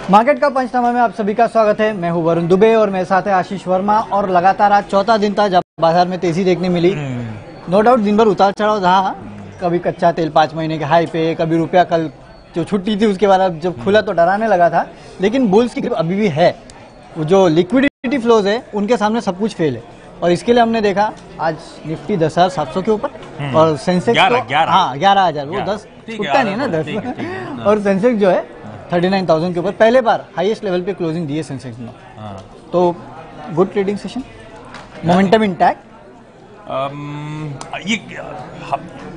Market का पंचनामा में आप सभी का स्वागत है। मैं हूं वरुण दुबे और मेरे साथ है आशीष वर्मा। और लगातार आज चौथा दिन था जब बाजार में तेजी देखने मिली। नो डाउट दिन भर उतार चढ़ाव रहा। कभी कच्चा तेल 5 महीने के हाई पे, कभी रुपया कल जो छुट्टी थी उसके बाद जब खुला तो डराने लगा था। लेकिन बुल्स की ग्रिप अभी भी है। जो लिक्विडिटी फ्लोज है उनके सामने सब कुछ फेल है। और इसके लिए हमने देखा आज निफ्टी 10,700 के ऊपर और सेंसेक्स 11,000 वो 10 छुट्टा नहीं है ना 10 और सेंसेक्स जो है 39,000 के ऊपर पहले बार हाईएस्ट लेवल पे क्लोजिंग दी है सेंसेक्स में। तो good trading session, momentum intact. ये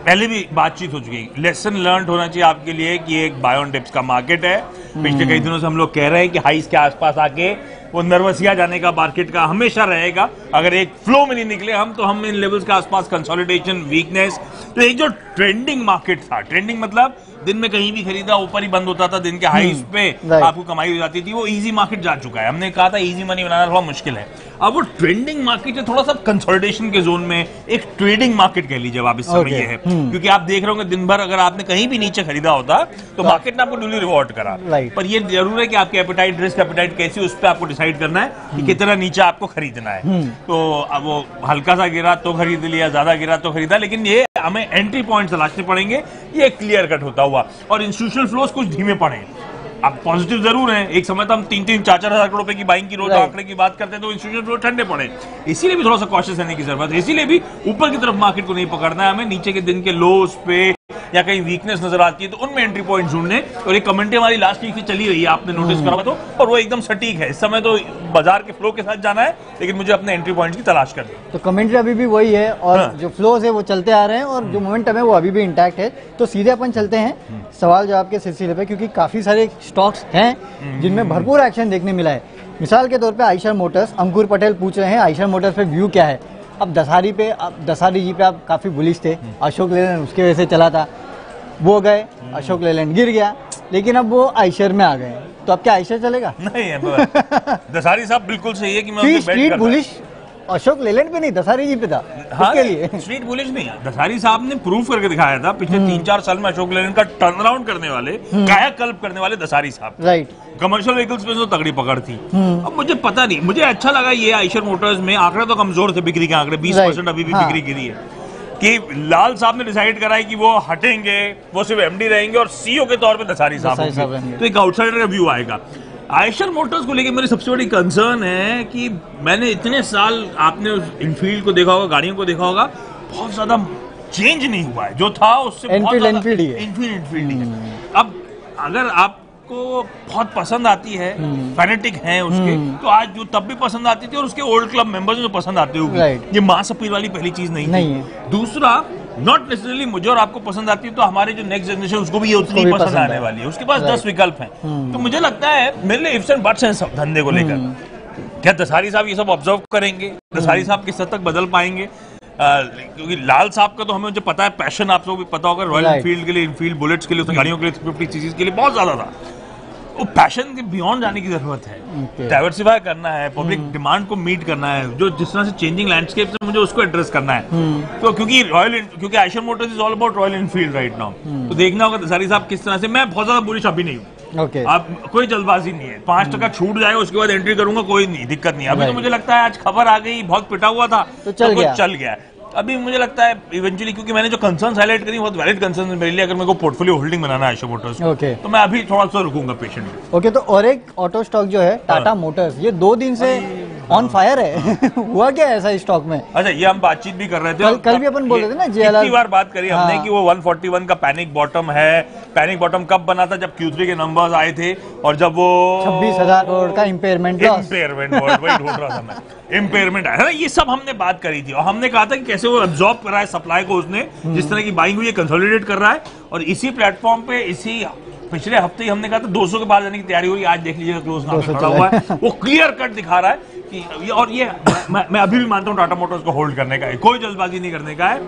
पहले भी बातचीत हो चुकी है। लेसन लर्न होना चाहिए आपके लिए कि एक बाय ऑन डिप्स का मार्केट है। पिछले कई दिनों से हम लोग कह रहे हैं कि हाईस के आसपास आके वो नर्वसिया जाने का मार्केट का हमेशा रहेगा। अगर एक फ्लो में नहीं निकले हम इन लेवल्स के आसपास कंसोलिडेशन, वीकनेस। तो एक जो ट्रेंडिंग मार्केट था, ट्रेंडिंग मतलब दिन में कहीं भी खरीदा ऊपर ही बंद होता था, दिन के हाईस पे आपको कमाई हो जाती थी, वो इजी मार्केट जा चुका है। हमने कहा था इजी मनी बनाना थोड़ा मुश्किल है। अब वो ट्रेंडिंग मार्केट है थोड़ा सा कंसोलिडेशन के जोन में, एक ट्रेडिंग मार्केट कह लीजिए आप इस समय ये है। क्योंकि आप देख रहे होंगे दिन भर अगर आपने कहीं भी नीचे खरीदा होता तो मार्केट ने आपको ड्यूली रिवॉर्ड करा। पर ये जरूर है कि आपकी एपेटाइट, रिस्क एपेटाइट कैसी, उस पर आपको डिसाइड करना है कि कितना नीचे आपको खरीदना है। तो अब वो हल्का सा गिरा तो खरीद लिया, ज्यादा गिरा तो खरीदा, लेकिन ये हमें एंट्री पॉइंट तलाशने पड़ेंगे। ये क्लियर कट होता हुआ और इंस्टीट्यूशनल फ्लोज कुछ धीमे पड़े। अब पॉजिटिव जरूर है। एक समय तो हम 3-4 हजार करोड़ रुपए की बाइंग की रोज आंकड़े की बात करते हैं तो इंस्टीट्यूशनल फ्लो ठंडे पड़े। इसीलिए भी थोड़ा सा कॉशियस रहने की जरूरत है। इसीलिए भी ऊपर की तरफ मार्केट को नहीं पकड़ना है हमें, नीचे के दिन के लोस पे या कहीं वीकनेस नजर आती है तो उनमें एंट्री पॉइंट ढूंढने। और एक कमेंट हमारी लास्ट वीक से चली रही है, आपने नोटिस करा तो, और वो एकदम सटीक है। इस समय तो बाजार के फ्लो के साथ जाना है, लेकिन मुझे अपने एंट्री पॉइंट की तलाश करनी है। तो कमेंट्री अभी भी वही है और जो फ्लोज है वो चलते आ रहे हैं और जो मोमेंटम है वो अभी भी इंटैक्ट है। तो सीधे अपन चलते हैं सवाल जवाब के सिलसिले पे, क्योंकि काफी सारे स्टॉक्स हैं जिनमें भरपूर एक्शन देखने मिला है। मिसाल के तौर पे आयशर मोटर्स, अंकुर पटेल पूछ रहे हैं आयशर मोटर्स पे व्यू क्या है। अब दसारी जी पे आप काफी बुलिश थे, अशोक लेलैंड उसके वजह से चला था, वो गए, अशोक लेलैंड गिर गया, लेकिन अब वो आयशर में आ गए। तो अब क्या आयशर चलेगा? नहीं है दसारी साहब बिल्कुल सही है कि मैं स्ट्रीट बुलिश अशोक लेलैंड पे नहीं, दसारी जी पे था। हाँ, उसके लिए स्ट्रीट बुलिश नहीं है। दसारी साहब ने प्रूफ करके दिखाया था पिछले 3-4 साल में अशोक लेलैंड का टर्न अराउंड करने वाले, कायाकल्प करने वाले दसारी साहब। राइट। कमर्शियल व्हीकल्स में तो तगड़ी पकड़ थी। अब मुझे पता नहीं, मुझे अच्छा लगा ये आयशर मोटर्स में आंकड़े तो कमजोर थे, बिक्री के आंकड़े 20% अभी भी बिक्री गिरी है। कि लाल साहब ने डिसाइड करा है कि वो हटेंगे, वो सिर्फ एमडी रहेंगे और सीईओ के तौर पे दसारी साहब होंगे। तो एक आउटसाइडर का व्यू आएगा। आयशर मोटर्स को लेके मेरी सबसे बड़ी कंसर्न है कि मैंने इतने साल, आपने इनफील्ड को देखा होगा, गाड़ियों को देखा होगा, बहुत ज्यादा चेंज नहीं हुआ है। जो था उससे इनफील्ड है। अब अगर आपको बहुत पसंद आती है, फैनेटिक हैं उसके, तो आज जो तब भी पसंद आती थी और उसके ओल्ड क्लब मेंबर्स जो पसंद आते होगी, ये मास अपील वाली पहली चीज नहीं थी। दूसरा, नॉट नेसेसरली मुझे और आपको पसंद आती है तो हमारे जो नेक्स्ट जनरेशन उसको भी ये उतनी पसंद आने वाली है। उसके पास 10 विकल्प हैं। तो मुझे लगता है मेरे लिए इफ्स एंड बट्स हैं सब धंधे को लेकर। क्या दसारी साहब ये सब ऑब्जर्व करेंगे? दसारी साहब किस हद तक बदल पाएंगे? क्योंकि लाल साहब का तो हमें मुझे पता है पैशन, आप लोगों को भी पता होगा, रॉयल एनफील्ड के लिए, इनफील्ड बुलेट्स के लिए, गाड़ियों के लिए, 350 सीसीज के लिए बहुत ज्यादा था। वो पैशन के बियॉन्ड जाने की जरूरत है। डाइवर्सिफाई करना है, पब्लिक डिमांड को मीट करना है, जो जिस तरह से चेंजिंग लैंडस्केप से मुझे उसको एड्रेस करना है। तो क्योंकि Eicher Motors is all about royal Enfield right now. तो देखना होगा दसारी साहब किस तरह से। मैं बहुत ज्यादा बुलिश अभी नहीं हूँ। अब कोई जल्दबाजी नहीं है, 5% छूट जाएगा उसके बाद एंट्री करूंगा, कोई नहीं दिक्कत नहीं। अभी तो मुझे लगता है आज खबर आ गई, बहुत पिटा हुआ था तो चल गया। अभी मुझे लगता है इवेंचुअली, क्योंकि मैंने जो कंसर्न्स हाईलाइट करी बहुत वैलिड कंसर्न्स मेरे लिए, अगर मेरे को पोर्टफोलियो होल्डिंग बनाना है आयशर मोटर्स तो मैं अभी थोड़ा सा रुकूंगा पेशेंटली। तो और एक ऑटो स्टॉक जो है टाटा मोटर्स, ये 2 दिन से ऑन फायर है। हुआ क्या ऐसा इस स्टॉक में? अच्छा, ये हम बातचीत भी कर रहे थे, कल भी अपन बोल रहे थे ना, कितनी बार बात करी हमने कि वो 141 का पैनिक बॉटम है। पैनिक बॉटम कब बना था? जब Q3 के नंबर्स आए थे और जब वो 26,000 करोड़ का इम्पेयरमेंट वही ढूंढ रहा था मैं, इम्पेयरमेंट आया। ये सब हमने बात करी थी और हमने कहा था कि कैसे वो एब्जॉर्ब कर रहा है सप्लाई को, उसने जिस तरह की बाइंग हुई है कंसोलिडेट कर रहा है। और इसी प्लेटफॉर्म पे इसी पिछले हफ्ते ही हमने कहा था 200 के पार जाने की तैयारी हो रही है। आज देख लीजिएगा क्लोज में खड़ा हुआ है, वो क्लियर कट दिखा रहा है कि और ये मैं अभी भी मानता हूँ टाटा मोटर्स को होल्ड करने का है, कोई जल्दबाजी नहीं करने का है।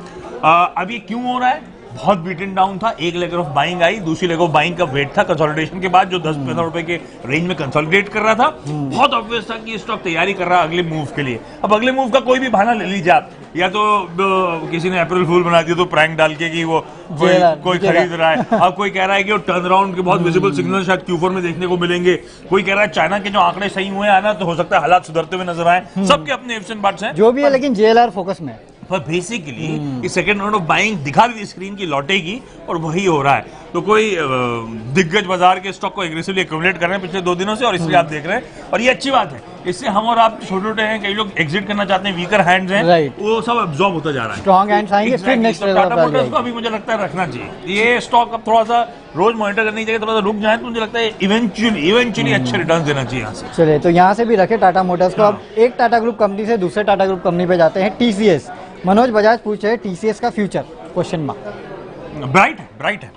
अब ये क्यों हो रहा है? बहुत बीटन डाउन था, एक लेग ऑफ बाइंग आई, दूसरी लेग ऑफ बाइंग का वेट था कंसोलिडेशन के बाद जो 10-15 रुपए के रेंज में कंसोलिडेट कर रहा था। बहुत ऑब्वियस था कि स्टॉक तैयारी कर रहा है अगले मूव के लिए। अब अगले मूव का कोई भी बहाना ले लीजिए आप, या तो किसी ने अप्रैल फूल बना दिया तो प्रैंक डाल के कि वो कोई खरीद रहा है, अब कोई कह रहा है कि वो टर्न अराउंड के बहुत विजिबल सिग्नल शायद Q4 में देखने को मिलेंगे, कोई कह रहा है चाइना के जो आंकड़े सही हुए हैं ना तो हो सकता है हालात सुधरते हुए नजर आए। सबके अपने इफ्स एंड बट्स हैं जो भी है, लेकिन JLR फोकस में है। पर basically second round of buying दिखा दी स्क्रीन की लौटेगी और वही हो रहा है। तो कोई दिग्गज बाजार के स्टॉक को एग्रेसिवली एक्यूमुलेट कर रहे हैं पिछले 2 दिनों से, और इसलिए आप देख रहे हैं, और ये अच्छी बात है। इससे हम और आप छोटे छोटे हैं, कई लोग एग्जिट करना चाहते हैं, वीकर हैंड्स हैं, वो सब एब्जॉर्ब होता जा रहा है। स्ट्रॉन्ग हैंड्स आएंगे, फिर नेक्स्ट लेवल टाटा मोटर्स को अभी मुझे लगता है रखना चाहिए। ये स्टॉक अब थोड़ा सा रोज मॉनिटर करनी चाहिए, थोड़ा सा रुक जाए तो मुझे लगता है इवेंचुअली अच्छे रिटर्न देना चाहिए यहाँ से। चलिए, तो यहाँ से भी रखे टाटा मोटर्स को। अब एक टाटा ग्रुप कंपनी से दूसरे टाटा ग्रुप कंपनी पे जाते हैं, TCS। मनोज बजाज पूछ रहे TCS का फ्यूचर क्वेश्चन मार्क। ब्राइट है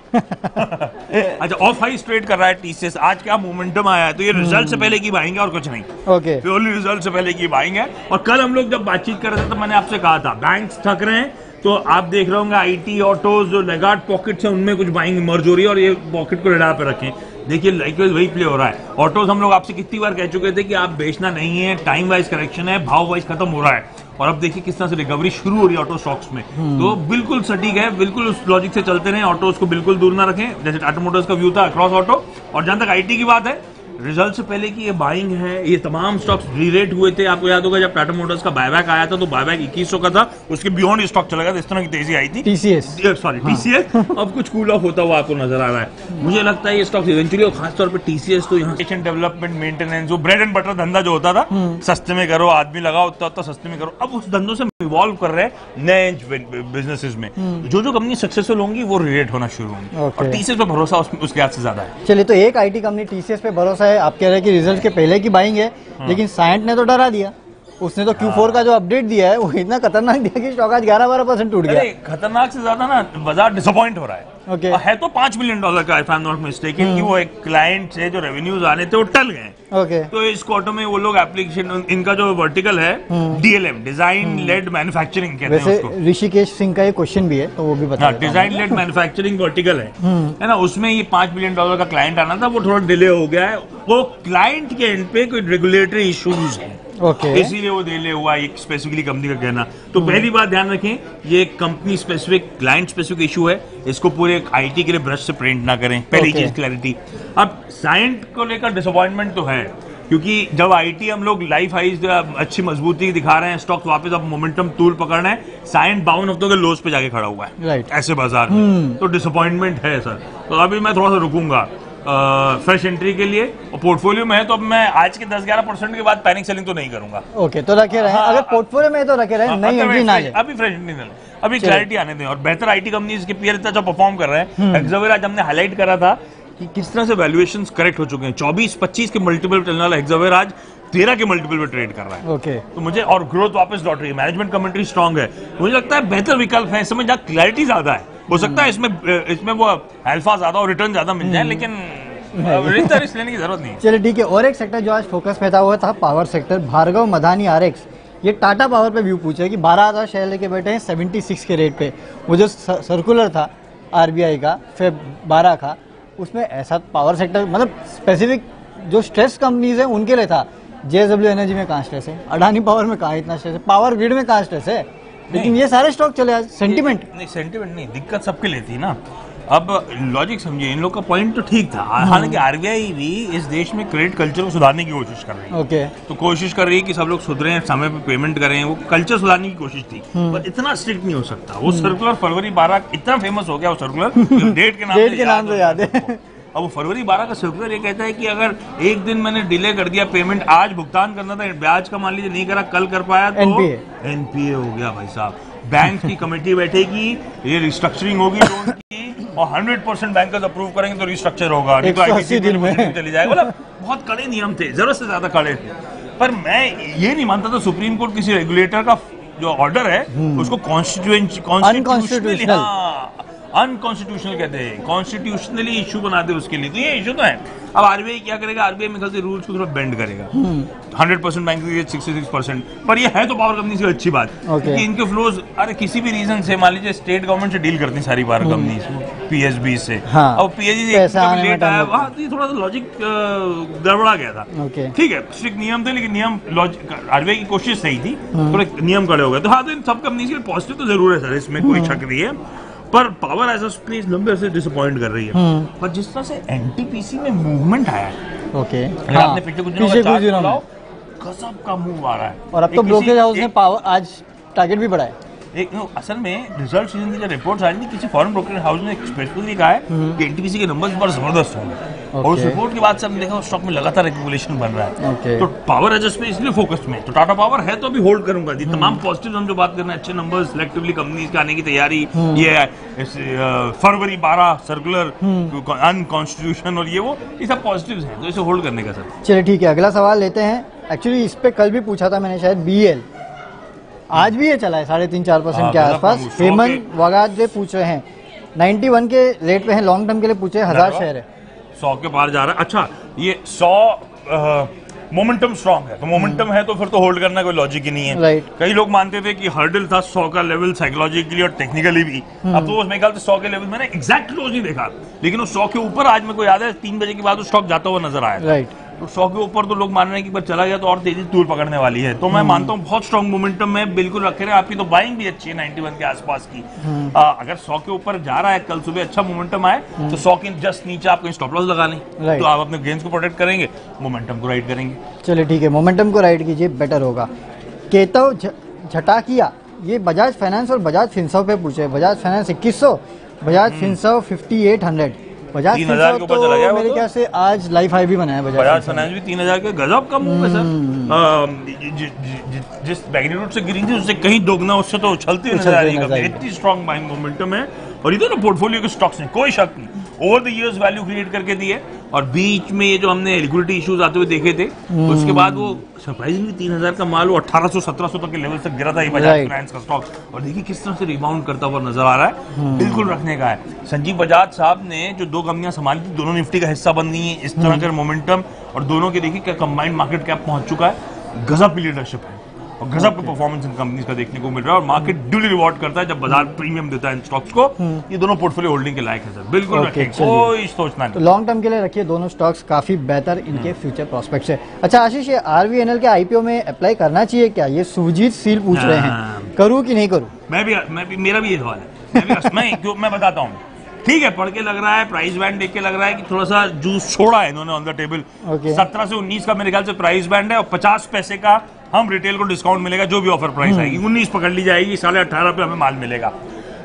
अच्छा, ऑफ हाई ट्रेड कर रहा है TCS। आज क्या मोमेंटम आया है, तो ये रिजल्ट से पहले की बाइंग है और कुछ नहीं। ओके, प्योरली रिजल्ट से पहले की बाइंग है। और कल हम लोग जब बातचीत कर रहे थे तो मैंने आपसे कहा था बैंक्स थक रहे हैं, तो आप देख रहे होंगे IT ऑटोज जो लेगार्ड पॉकेट्स हैं उनमें कुछ बाइंग इमर्ज हो रही है, और ये पॉकेट को रडार पे रखें। देखिए लाइकवाइज वही प्ले हो रहा है। ऑटोज हम लोग आपसे कितनी बार कह चुके थे कि आप बेचना नहीं है, टाइम वाइज करेक्शन है, भाव वाइज खत्म हो रहा है, और अब देखिए किस तरह से रिकवरी शुरू हो रही है ऑटो स्टॉक्स में। तो बिल्कुल सटीक है, बिल्कुल उस लॉजिक से चलते रहे, ऑटोज को बिल्कुल दूर ना रखें, जैसे टाटा मोटर्स का व्यू था अक्रॉस ऑटो। और जहां तक IT की बात है, रिजल्ट से पहले की ये बाइंग है, ये तमाम स्टॉक्स री-रेट हुए थे। आपको याद होगा जब टाटा मोटर्स का बायबैक आया था तो बायबैक 2100 का था, उसके बियॉन्ड स्टॉक चला गया था, इस तरह की तेजी आई थी। TCS अब कुछ कूल ऑफ होता हुआ आपको नजर आ रहा है। मुझे लगता है ये स्टॉक इवेंचुअली, और खासतौर पे TCS तो यहाँ डेवलपमेंट मेंटेनेंस, जो ब्रेड एंड बटर धंधा जो होता था, सस्ते में करो, आदमी लगाओ, उतना सस्ते में करो, अब उस धंधों से इवॉल्व कर रहे हैं नए बिजनेसेस में। जो कंपनी सक्सेसफुल होंगी वो री-रेट होना शुरू होंगी, और TCS पे भरोसा उसके हाथ से ज्यादा है। चलिए, तो एक IT कंपनी TCS पे भरोसा है। आप कह रहे हैं कि रिजल्ट के पहले की बाइंग है, लेकिन साइंट ने तो डरा दिया। उसने तो Q4 का जो अपडेट दिया है वो इतना खतरनाक दिया कि स्टॉक आज 11-12% टूट गया। खतरनाक से ज्यादा ना बाजार डिसअपॉइंट हो रहा है। ओके, है तो $5 मिलियन का, if I am not mistaken, कि वो एक क्लाइंट से जो रेवेन्यूज आने थे वो टल गए। ओके, तो इस क्वार्टर में वो लोग एप्लीकेशन, इनका जो वर्टिकल है DLM, डिजाइन लेड मैन्युफैक्चरिंग कहते हैं उसको। ऋषिकेश सिंह का ये क्वेश्चन भी है, तो वो भी बता। डिजाइन लेड मैन्युफैक्चरिंग वर्टिकल है ना, उसमें ये $5 मिलियन का क्लाइंट आना था, वो थोड़ा डिले हो गया है। वो क्लाइंट के एंड पे कोई रेगुलेटरी इश्यूज है, इसीलिए वो डिले हुआ, एक स्पेसिफिकली कंपनी का कहना। तो पहली बात ध्यान रखें, ये company specific, client specific issue है, इसको पूरे IT के लिए ब्रश से प्रिंट ना करें, पहली चीज क्लैरिटी। अब साइंट को लेकर डिसअपॉइंटमेंट तो है, क्योंकि जब IT हम लोग लाइफ हाइज अच्छी मजबूती दिखा रहे हैं, स्टॉक वापस अब मोमेंटम टूल पकड़ रहे हैं, साइंट 52 हफ्तों के लोज पे जाके खड़ा हुआ है, राइट, ऐसे बाजार में। तो डिसअपॉइंटमेंट है सर। तो अभी मैं थोड़ा सा रुकूंगा फ्रेश एंट्री के लिए, और पोर्टफोलियो में है तो अब मैं आज के 10-11% के बाद पैनिक सेलिंग तो नहीं करूंगा। ओके, तो रखे रहे। अगर पोर्टफोलियो में है तो रखे रहे, नई एंट्री ना ले, अभी फ्रेश एंट्री ना ले, अभी क्लैरिटी आने दें। और बेहतर IT कंपनीज के पीयर इतना अच्छा परफॉर्म कर रहे हैं। हेक्सावेयर आज हमने हाईलाइट करा था कि किस तरह से वैल्यूएशंस करेक्ट हो चुके हैं। 24-25 के मल्टीपल चलने वाला हेक्सावेयर आज 13 के मल्टीपल पे ट्रेड कर रहा है। ओके, तो मुझे, और ग्रोथ वापस लौट रही है, मैनेजमेंट कमेंट्री स्ट्रांग है, मुझे लगता है बेहतर विकल्प है इसमें, जहाँ क्लैरिटी ज्यादा है। हो सकता है इसमें वो अल्फा ज्यादा और रिटर्न ज्यादा मिल जाए, लेकिन रिस्क लेने की जरूरत नहीं। चलिए ठीक है। और एक सेक्टर जो आज फोकस में था वो था पावर सेक्टर। भार्गव मधानी RX ये टाटा पावर पे व्यू पूछे कि 12,000 शेयर लेके बैठे हैं 76 के रेट पे। वो जो सर्कुलर था RBI का फेब 12 का, उसमें ऐसा पावर सेक्टर, मतलब स्पेसिफिक जो स्ट्रेस कंपनीज है उनके लिए था। JSW एनर्जी में कहाँ स्ट्रेस है, अडानी पावर में कहाँ इतना स्ट्रेस है, पावर ग्रिड में कहाँ स्ट्रेस है, लेकिन ये सारे स्टॉक चले आज। सेंटिमेंट नहीं, सेंटिमेंट नहीं, दिक्कत सबके लिए थी ना। अब लॉजिक समझिए, इन लोग का पॉइंट तो ठीक था। हालांकि RBI भी इस देश में क्रेडिट कल्चर को सुधारने की कोशिश कर रही है। ओके, तो कोशिश कर रही है कि सब लोग सुधरें, समय पे पेमेंट करें, वो कल्चर सुधारने की कोशिश थी, पर इतना स्ट्रिक्ट नहीं हो सकता। वो सर्कुलर फरवरी 12 इतना फेमस हो गया, वो सर्कुलर डेट के नाम से याद है। अब वो फरवरी 12 का सर्कुलर ये कहता है कि अगर एक दिन मैंने डिले कर दिया पेमेंट, आज भुगतान करना था, ब्याज का मान लीजिए नहीं करा, कल कर पाया तो NPA हो गया भाई साहब। बैंक की कमेटी बैठेगी, ये रिस्ट्रक्चरिंग होगी लोन की, और 100% बैंकर्स अप्रूव करेंगे तो रिस्ट्रक्चर होगा, नहीं तो 180 दिन में चली जाएगा। मतलब बहुत कड़े नियम थे, जरूरत से ज्यादा कड़े थे। पर मैं ये नहीं मानता था सुप्रीम कोर्ट किसी रेगुलेटर का जो ऑर्डर है उसको अनकॉन्स्टिट्यूशनल कहते हैं, कॉन्स्टिट्यूशनली इशू बनाते हैं उसके लिए, तो ये इशू तो है। अब आरबीआई क्या करेगा, आरबीआई में से रूल्स को थोड़ा बेंड करेगा। 100% बैंक की 66%, पर ये है तो पावर कंपनी की अच्छी बात कि इनके फ्लोज, अरे किसी भी रीजन से, मान लीजिए स्टेट गवर्नमेंट से डील करती हैं सारी पावर कंपनी पीएसबी से, अब पीएसबी लेट आया, वहाँ तो थोड़ा सा लॉजिक गड़बड़ा गया था। ठीक है, स्ट्रिक्ट नियम थे, लेकिन नियम आरबीआई की कोशिश सही थी, थोड़े नियम कड़े हो गए। तो हाँ, तो इन सब कंपनी के पॉजिटिव तो जरूर है सर, इसमें कोई शक नहीं है, पर पावर एज प्लीज लंबे से डिसअपॉइंट कर रही है। पर जिस तरह से एनटीपीसी में मूवमेंट आया है, आपने पिछले कुछ दिनों का चार्ट लगाओ, गजब का मूव आ रहा है। और अब तो ब्रोकरेज हाउस ने पावर आज टारगेट भी बढ़ाया। असल में रिजल्ट सीजन की जो रिपोर्ट्स आई थी, किसी फॉरेन ब्रोकरेज हाउस ने स्पेसिफिकली कहा है कि एनटीपीसी के नंबर्स बहुत जबरदस्त होंगे, और उस रिपोर्ट के बाद से हमने देखा स्टॉक में लगातार एक्यूमुलेशन बन रहा है। तो पावर एजेस में इसलिए फोकस में, तो टाटा पावर है तो अभी होल्ड करूंगा जी। तमाम पॉजिटिव हम जो बात कर रहे हैं, अच्छे नंबर्स, सिलेक्टिवली कंपनीज के आने की तैयारी, ये फरवरी 12 सर्कुलर अनकॉन्स्टिट्यूशन और ये सब पॉजिटिव्स हैं, तो इसे होल्ड करने का सर। चलिए ठीक है, अगला सवाल लेते हैं। एक्चुअली इस पे कल भी पूछा था मैंने शायद, बीएल आज भी ये चला है 3.5-4% के आसपास। हेमंत वगादे पूछ रहे हैं 91 के रेट पे हैं, लॉन्ग टर्म के लिए पूछे, 1000 शेयर है, 100 के पार जा रहा है। अच्छा, ये 100 मोमेंटम स्ट्रांग है, तो मोमेंटम है तो फिर तो होल्ड करना कोई लॉजिक ही नहीं है। कई लोग मानते थे कि हर्डल था 100 का लेवल, साइकोलॉजिकली और टेक्निकली भी। अब तो उसमें ख्याल से 100 के लेवल मैंने एग्जैक्ट क्लोज नहीं देखा, लेकिन वो 100 के ऊपर आज मेरे को याद है 3 बजे के बाद स्टॉक जाता हुआ नजर आया। तो 100 के ऊपर तो लोग मान रहे हैं कि बार चला गया तो और तेजी टूल पकड़ने वाली है, तो मैं मानता हूँ बहुत स्ट्रॉन्ग मोमेंटम में बिल्कुल रखे रहे। आपकी तो बाइंग भी अच्छी है 91 के आसपास की। अगर 100 के ऊपर जा रहा है, कल सुबह अच्छा मोमेंटम आए तो 100 के जस्ट नीचे आप कहीं स्टॉप लॉस लगा लें, तो आप अपने गेन्स को प्रोटेक्ट करेंगे, मोमेंटम को राइड करेंगे। चलिए ठीक है, मोमेंटम को राइड कीजिए, बेटर होगा। केतव झटाकिया ये बजाज फाइनेंस और बजाज फिनसर्व पे पूछे, बजाज फाइनेंस 2100, बजाज फिनसर्व 5800। बजाज 3000 के ऊपर चला गया, मेरे ख्याल से आज लाइफ हाई भी बनाया बजाज फाइनेंस भी 3000 के, गजब का मूव है सर। जिस मैग्नीट्यूड से गिरी थी उससे कहीं दोगुना उससे तो उछलती नजर आ रही है, इतनी स्ट्रॉन्ग बाइंग मोमेंटम है। और इधर ना पोर्टफोलियो के स्टॉक्स ने कोई शक नहीं over the years value create करके दी है, और बीच में ये जो हमने लिक्विडिटी इश्यूज आते हुए देखे थे, उसके बाद वो सरप्राइजिंगली 3000 का माल वो 1800-1700 तक के लेवल तक गिरा था ये बजाज फाइनेंस का स्टॉक, और देखिए किस तरह से रिबाउंड करता हुआ नजर आ रहा है। बिल्कुल रखने का है। संजीव बजाज साहब ने जो 2 कंपनियां संभाली थी, दोनों निफ्टी का हिस्सा बन गई है इस तरह का मोमेंटम, और दोनों के देखिए क्या कंबाइंड मार्केट कैप पहुंच चुका है। गजब की लीडरशिप है और गजब का परफॉर्मेंस इन कंपनीज का देखने को मिल रहा है, और मार्केट ड्यूली रिवॉर्ड करता है जब बाजार प्रीमियम देता है इन स्टॉक्स को। ये दोनों पोर्टफोलियो होल्डिंग के लायक है सर, बिल्कुल रखें, कोई सोचना नहीं। तो लॉन्ग टर्म के लिए रखिए दोनों स्टॉक्स, काफी बेहतर इनके फ्यूचर प्रोस्पेक्ट्स है। अच्छा आशीष, ये आरवीएनएल के आईपीओ में अप्लाई करना चाहिए क्या? ये सुजीत सील पूछ रहे हैं, करूँ कि नहीं करूँ? मेरा भी ये सवाल है, मैं बताता हूँ। ठीक है, पढ़ के लग रहा है, प्राइस बैंड देख के लग रहा है कि थोड़ा सा जूस छोड़ा है इन्होंने ऑन द टेबल। 17 से 19 का मेरे ख्याल से प्राइस बैंड है, और 50 पैसे का हम रिटेल को डिस्काउंट मिलेगा, जो भी ऑफर प्राइस आएगी 19 पकड़ ली जाएगी, 18.5 पे हमें माल मिलेगा।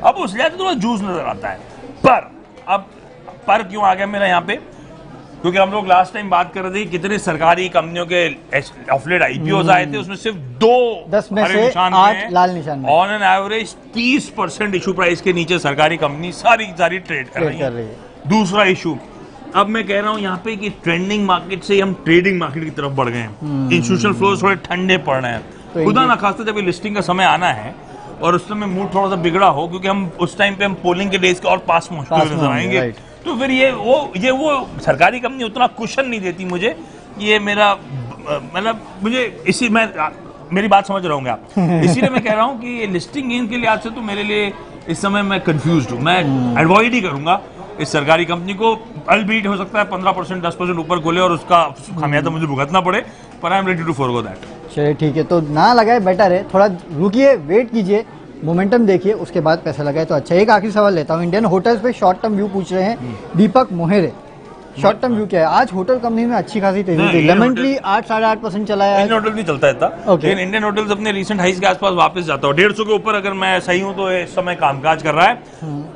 अब उस लिहाज से थोड़ा जूस नजर आता है, पर क्यों आ गया मेरा यहाँ पे? क्योंकि हम लोग लास्ट टाइम बात कर रहे थे कितने सरकारी कंपनियों के ऑफलेट आईपीओ आए थे, उसमें सिर्फ 10 में से 8 लाल निशान। On an average 30% issue price के नीचे सरकारी कंपनी सारी ट्रेड कर रही है। दूसरा इशू, अब मैं कह रहा हूं यहाँ पे कि ट्रेंडिंग मार्केट से हम ट्रेडिंग मार्केट की तरफ बढ़ गए हैं, इंस्टीट्यूशनल फ्लोज थोड़े ठंडे पड़ रहे हैं। खुदा ना खास्ता जब लिस्टिंग का समय आना है और उस समय मूड थोड़ा सा बिगड़ा हो, क्योंकि हम उस टाइम पे हम पोलिंग के डेज के और पास पहुंचते हुए नजर आएंगे, तो फिर ये वो सरकारी कंपनी उतना कुशन नहीं देती मुझे। ये मेरा मतलब मुझे मेरी बात समझ रहे होंगे आप, इसीलिए मैं कह रहा हूँ कि लिस्टिंग गेन के लिहाज से तो मेरे लिए इस समय मैं कंफ्यूज्ड हूँ। मैं अवॉइड ही करूंगा इस सरकारी कंपनी को। अलबीट हो सकता है 15% 10% ऊपर खोले और उसका खामियाजा मुझे भुगतना पड़े, पर I am ready to forgo that. चलिए ठीक है, तो ना लगाए बेटर है, थोड़ा रुकिए, वेट कीजिए, मोमेंटम देखिए, उसके बाद पैसा लगाए तो अच्छा। एक आखिरी सवाल लेता हूँ, इंडियन होटल्स पे शॉर्ट टर्म व्यू पूछ रहे हैं दीपक मोहेरे। शॉर्ट टर्म व्यू क्या है? आज होटल कंपनी में अच्छी खासी तेजी थी, लेमन ट्री 8-8.5% चला है। इंडियन होटल नहीं चलता इतना, लेकिन इंडियन होटल्स अपने रीसेंट हाइज के आसपास वापस जाता है। 150 के ऊपर अगर मैं सही हूं तो इस समय कामकाज कर रहा है।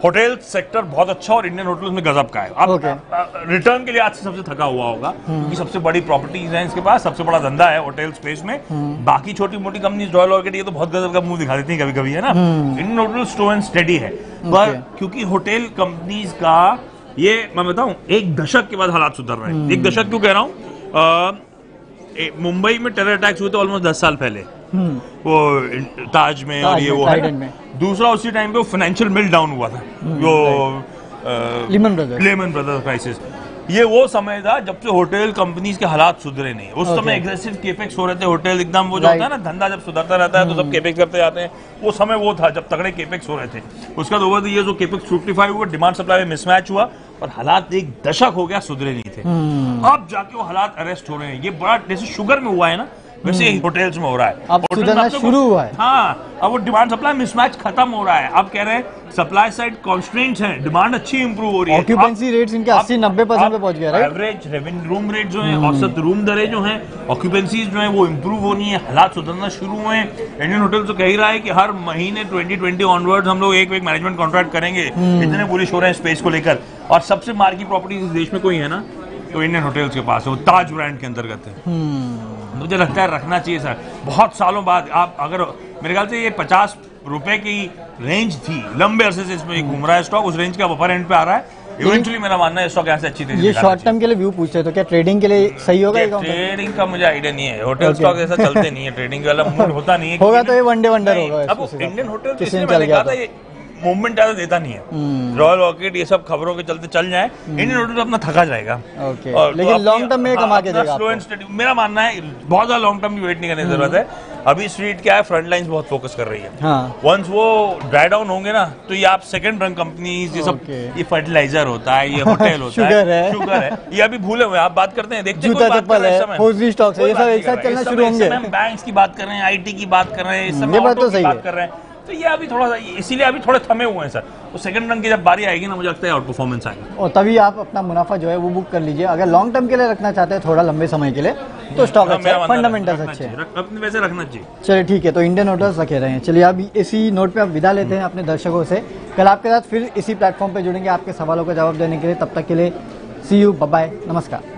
होटल सेक्टर बहुत अच्छा और इंडियन होटल्स में गजब का है। अब रिटर्न के लिए आज से सबसे थका हुआ होगा, क्योंकि सबसे बड़ी प्रॉपर्टीज है इसके पास, सबसे बड़ा धंधा है होटल स्पेस में। बाकी छोटी मोटी कंपनीज रॉयल ऑर्किड ये तो बहुत गजब का मुंह दिखा देती है कभी कभी, है ना। Indian hotel slow and steady है, पर क्योंकि होटल कंपनीज का ये मैं बताऊं, एक दशक के बाद हालात सुधर रहे हैं। एक दशक क्यों कह रहा हूं? मुंबई में टेरर अटैक्स हुए थे ऑलमोस्ट 10 साल पहले, वो ताज में और ये वो है Trident ना। में। दूसरा उसी टाइम पे वो फाइनेंशियल मेल्टडाउन हुआ था, जो लिमन ब्रदर्स। Lehman Brothers crisis. ये वो समय था जब से होटल कंपनीज के हालात सुधरे नहीं। उस समय एग्रेसिव केपेक्स हो रहे थे होटल एकदम, वो जो होता है ना धंधा जब सुधरता रहता है तो सब केपेक्स करते जाते हैं, वो समय वो था जब तगड़े केपेक्स हो रहे थे। उसके बाद ओवर द ईयर्स वो केपेक्स फ्रूक्टिफाई हुआ, डिमांड सप्लाई में मिसमैच हुआ और हालात एक दशक हो गया सुधरे नहीं थे। अब जाके वो हालात अरेस्ट हो रहे हैं। ये बड़ा जैसे शुगर में हुआ है ना, वैसे ही होटल्स में हो रहा है। अब होटल में सुधरना अब तो- शुरू हुआ है। हाँ, अब वो डिमांड सप्लाई मिसमैच खत्म हो रहा है। अब कह रहे हैं सप्लाई साइड कॉन्स्ट्रेंट्स हैं, डिमांड अच्छी इंप्रूव हो रही है। ऑक्यूपेंसी रेट्स इनके 80-90% पे पहुंच गया, right? Average revenue room rate जो है, औसत रूम दरें जो हैं, ऑक्यूपेंसीज जो है वो इंप्रूव होनी है, हालात सुधरना शुरू हुए हैं। इंडियन होटल तो कह ही रहा है कि हर महीने 2020 ऑनवर्ड्स हम लोग एक मैनेजमेंट कॉन्ट्रैक्ट करेंगे। इतने बुलिश हो रहे हैं स्पेस को लेकर। और सबसे मार्की प्रॉपर्टी इस देश में कोई है ना तो इंडियन होटल्स के पास है, वो ताज ब्रांड के अंतर्गत है। मुझे लगता है रखना चाहिए सर। बहुत सालों बाद आप अगर, मेरे ख्याल से ये 50 रुपए की रेंज थी, लंबे अरसे से इसमें घूम रहा है स्टॉक, उस रेंज का अपर एंड पे आ रहा है। इवेंचुअली मेरा मानना है स्टॉक यहाँ से अच्छी तेजी ये दिखाना शॉर्ट टर्म के लिए व्यू पूछते हैं, तो क्या ट्रेडिंग के लिए सही होगा ये काउंटर? ट्रेडिंग का मुझे आइडिया नहीं है। होटल स्टॉक ऐसा चलते नहीं है, ट्रेडिंग वाला मूड होता नहीं है। होगा तो ये वनडे वंडर नहीं, होगा। अब इंडियन होटल किसी ने मैंने चल गया कहा था ये मूवमेंट ज्यादा देता नहीं है। रॉयल ऑर्किड ये सब खबरों के चलते चल जाए, इंडियन होटल अपना थका जाएगा। ओके, लेकिन लॉन्ग टर्म में कमा के देगा स्लो एंड स्टेडी। मेरा मानना है बहुत ज्यादा लॉन्ग टर्म की वेट नहीं करने की जरूरत है। अभी स्ट्रीट क्या है, फ्रंट लाइंस बहुत फोकस कर रही है। हाँ। वंस वो ड्राई डाउन होंगे ना तो ये आप सेकंड रंग कंपनीज, ये सब, ये फर्टिलाइजर होता है, ये होटल होता शुगर है। शुगर है, ये अभी भूले हुए हैं। आप बात करते हैं, देखते हैं जूता कोई बात चप्पल कर रहा है, इस समय। होजरी स्टॉक्स है, कोई ये बात सब नहीं एक साथ कर रहा है। चलना इस शुरू समय- इस होंगे। समय हम बैंक्स की बात कर रहे हैं, आईटी की बात कर रहे हैं, इस समय ये बात ऑटो तो की सही बात है। कर रहे हैं। तो ये अभी थोड़ा सा, इसीलिए अभी थोड़े थमे हुए हैं सर। तो सेकंड रंग की जब बारी आएगी ना, मुझे लगता है आउट परफॉर्मेंस आएगा। और तभी आप अपना मुनाफा जो है वो बुक कर लीजिए। अगर लॉन्ग टर्म के लिए रखना चाहते हैं, थोड़ा लंबे समय के लिए, तो स्टॉक अच्छा है, फंडामेंटल्स अच्छे हैं। अपने वैसे रखना चाहिए। चलिए ठीक है, तो इंडियन होटल्स रखे रहे हैं। चलिए अब इसी नोट पे आप विदा लेते हैं अपने दर्शकों से। कल आपके साथ फिर इसी प्लेटफॉर्म पे जुड़ेंगे आपके सवालों का जवाब देने के लिए। तब तक के लिए सी यू, बाय बाय, नमस्कार।